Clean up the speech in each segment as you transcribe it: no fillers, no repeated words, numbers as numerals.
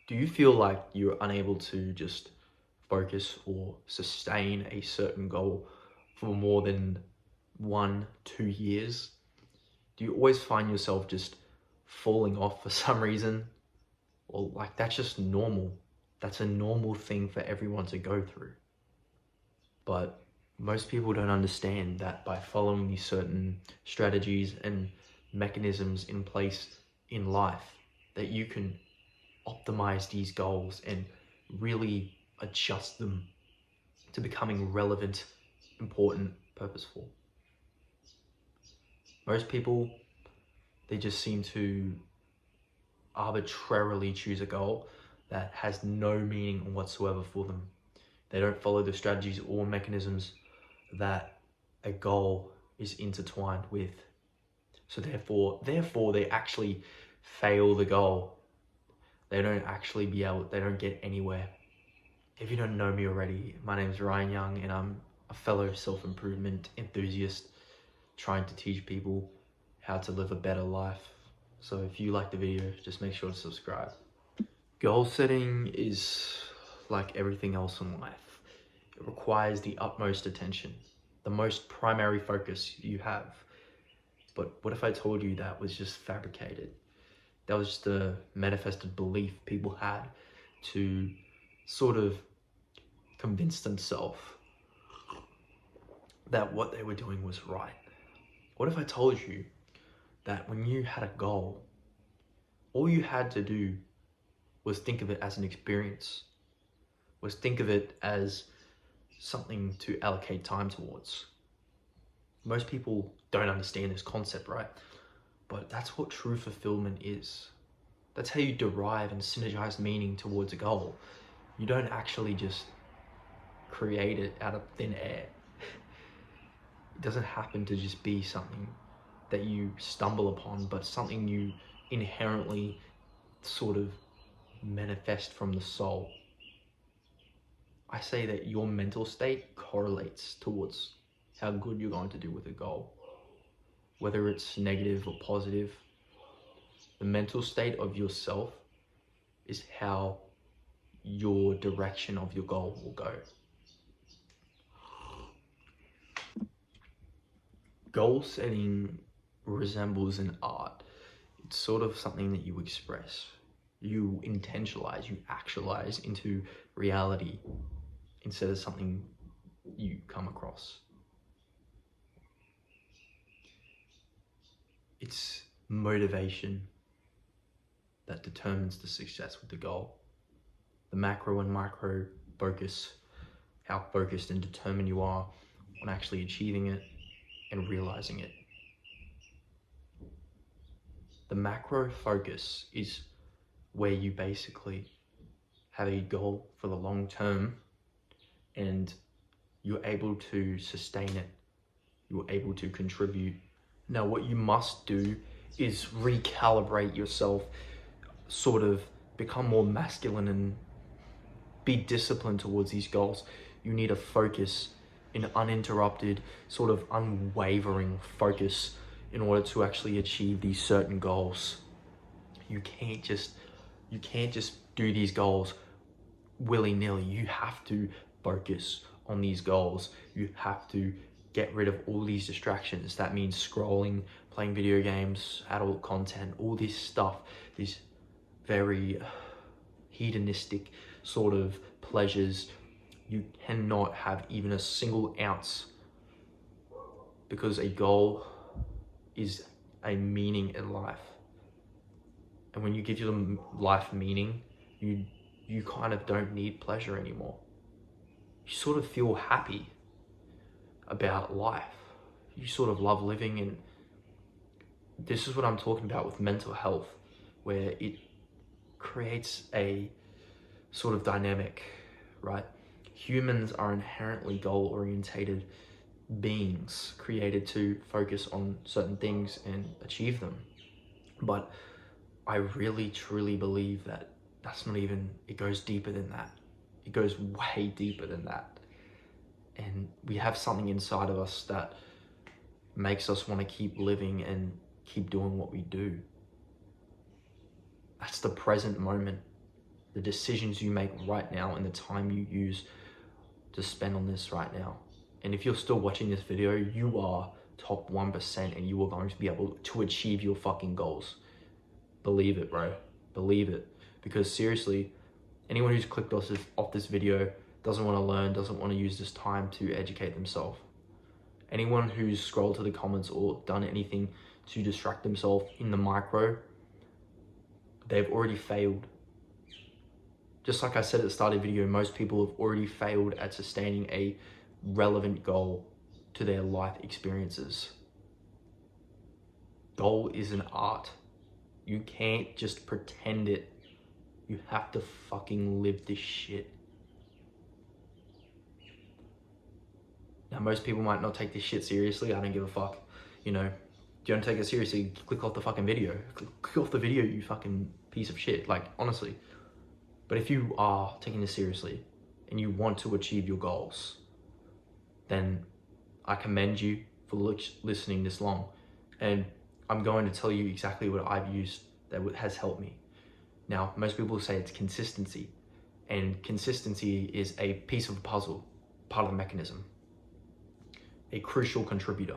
Do you feel like you're unable to just focus or sustain a certain goal for more than 1, 2 years? Do you always find yourself just falling off for some reason? Or like that's just normal. That's a normal thing for everyone to go through. But most people don't understand that by following these certain strategies and mechanisms in place in life, that you can optimize these goals and really adjust them to becoming relevant, important, purposeful. Most people, they just seem to arbitrarily choose a goal that has no meaning whatsoever for them. They don't follow the strategies or mechanisms that a goal is intertwined with. So therefore they actually fail the goal. They don't get anywhere. If you don't know me already, my name is Ryan Young and I'm a fellow self-improvement enthusiast trying to teach people how to live a better life. So if you like the video, just make sure to subscribe. Goal setting is like everything else in life. It requires the utmost attention, the most primary focus you have. But what if I told you that was just fabricated? That was just a manifested belief people had to sort of convince themselves that what they were doing was right. What if I told you that when you had a goal, all you had to do was think of it as an experience, was think of it as something to allocate time towards. Most people don't understand this concept, right? But that's what true fulfillment is. That's how you derive and synergize meaning towards a goal. You don't actually just create it out of thin air. It doesn't happen to just be something that you stumble upon, but something you inherently sort of manifest from the soul. I say that your mental state correlates towards how good you're going to do with a goal. Whether it's negative or positive, the mental state of yourself is how your direction of your goal will go. Goal setting resembles an art. It's sort of something that you express. You intentionalize, you actualize into reality instead of something you come across. It's motivation that determines the success with the goal. The macro and micro focus, how focused and determined you are on actually achieving it and realizing it. The macro focus is where you basically have a goal for the long term and you're able to sustain it. You're able to contribute. Now, what you must do is recalibrate yourself, sort of become more masculine and be disciplined towards these goals. You need a focus, an uninterrupted, sort of unwavering focus in order to actually achieve these certain goals. You can't just do these goals willy-nilly. You have to focus on these goals. You have to get rid of all these distractions. That means scrolling, playing video games, adult content, all this stuff, this very hedonistic sort of pleasures. You cannot have even a single ounce, because a goal is a meaning in life. And when you give your life meaning, you kind of don't need pleasure anymore. You sort of feel happy about life. You sort of love living, and this is what I'm talking about with mental health, where it creates a sort of dynamic, right? Humans are inherently goal-orientated beings created to focus on certain things and achieve them. But I really truly believe that that's not even, it goes deeper than that. It goes way deeper than that. And we have something inside of us that makes us want to keep living and keep doing what we do. That's the present moment. the decisions you make right now and the time you use to spend on this right now. And if you're still watching this video, you are top 1% and you are going to be able to achieve your fucking goals. Believe it, bro. Believe it. Because seriously, anyone who's clicked off this video doesn't want to learn, doesn't want to use this time to educate themselves. Anyone who's scrolled to the comments or done anything to distract themselves in the micro, they've already failed. Just like I said at the start of the video, most people have already failed at sustaining a relevant goal to their life experiences. Goal is an art. You can't just pretend it. You have to fucking live this shit. Now, most people might not take this shit seriously. I don't give a fuck. You know, if you don't take it seriously, click off the fucking video. Click off the video, you fucking piece of shit. Like, honestly. But if you are taking this seriously and you want to achieve your goals, then I commend you for listening this long. And I'm going to tell you exactly what I've used that has helped me. Now, most people say it's consistency. And consistency is a piece of the puzzle, part of the mechanism. A crucial contributor.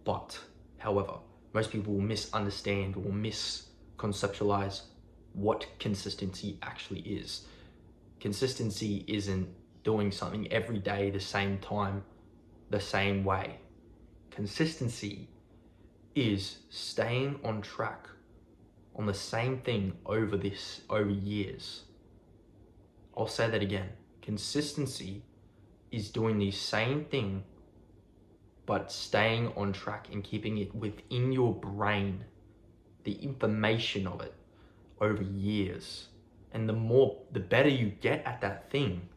But, however, most people will misunderstand or misconceptualize what consistency actually is. Consistency isn't doing something every day, the same time, the same way. Consistency is staying on track on the same thing over years. I'll say that again. Consistency is doing the same thing but staying on track and keeping it within your brain, the information of it over years. And the better you get at that thing,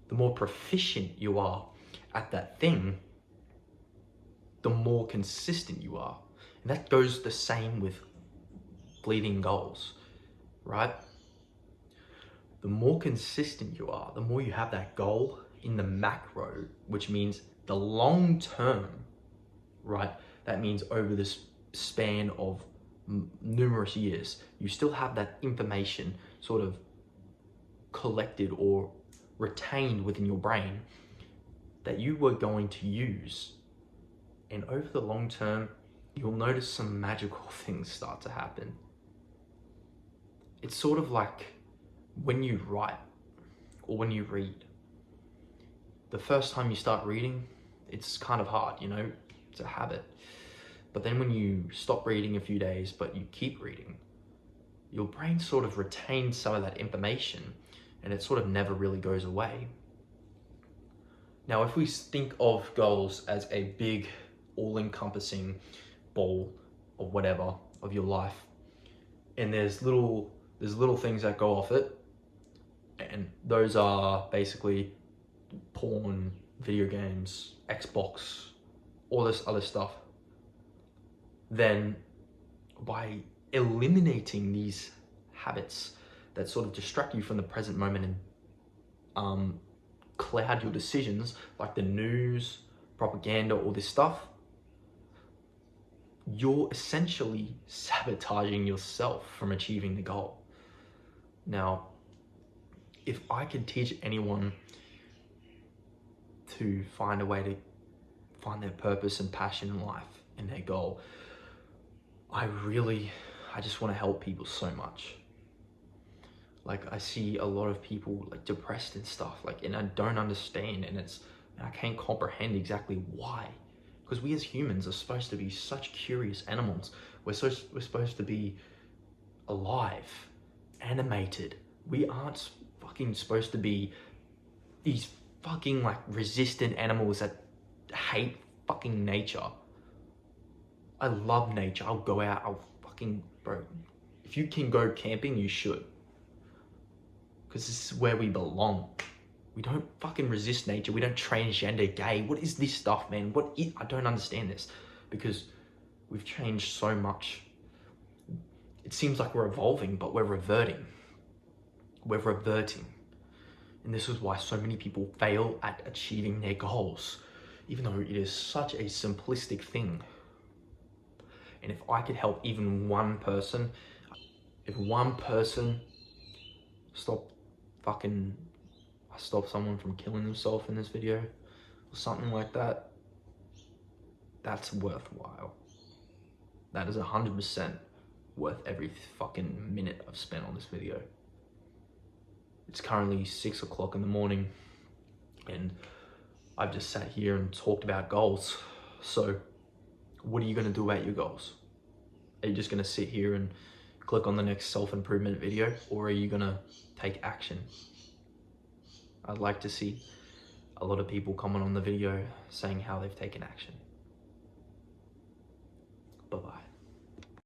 the more proficient you are at that thing, the more consistent you are. And that goes the same with bleeding goals, right? The more consistent you are, the more you have that goal in the macro, which means the long term, right? That means over this span of numerous years, you still have that information sort of collected or retained within your brain that you were going to use. And over the long term, you'll notice some magical things start to happen. It's sort of like when you write or when you read. The first time you start reading, it's kind of hard, you know, it's a habit. But then when you stop reading a few days, but you keep reading, your brain sort of retains some of that information and it sort of never really goes away. Now, if we think of goals as a big, all-encompassing ball of whatever, of your life, and there's little things that go off it, and those are basically porn, video games, Xbox, all this other stuff. Then by eliminating these habits that sort of distract you from the present moment and cloud your decisions, like the news, propaganda, all this stuff, you're essentially sabotaging yourself from achieving the goal. Now, if I could teach anyone to find a way to find their purpose and passion in life and their goal, I just want to help people so much. Like, I see a lot of people like depressed and stuff, like, and I don't understand, and I can't comprehend exactly why. Because we as humans are supposed to be such curious animals. We're supposed to be alive, animated. We aren't fucking supposed to be these fucking like resistant animals that hate fucking nature. I love nature. I'll go out. Bro, if you can go camping, you should. Because this is where we belong. We don't fucking resist nature. We don't transgender, gay. What is this stuff, man? I don't understand this. Because we've changed so much. It seems like we're evolving, but we're reverting. We're reverting. And this is why so many people fail at achieving their goals, even though it is such a simplistic thing. And if I could help even one person, if one person stop someone from killing themselves in this video or something like that, that's worthwhile. That is 100% worth every fucking minute I've spent on this video. It's currently 6 o'clock in the morning and I've just sat here and talked about goals. So what are you gonna do about your goals? Are you just gonna sit here and click on the next self-improvement video, or are you gonna take action? I'd like to see a lot of people comment on the video saying how they've taken action. Bye-bye.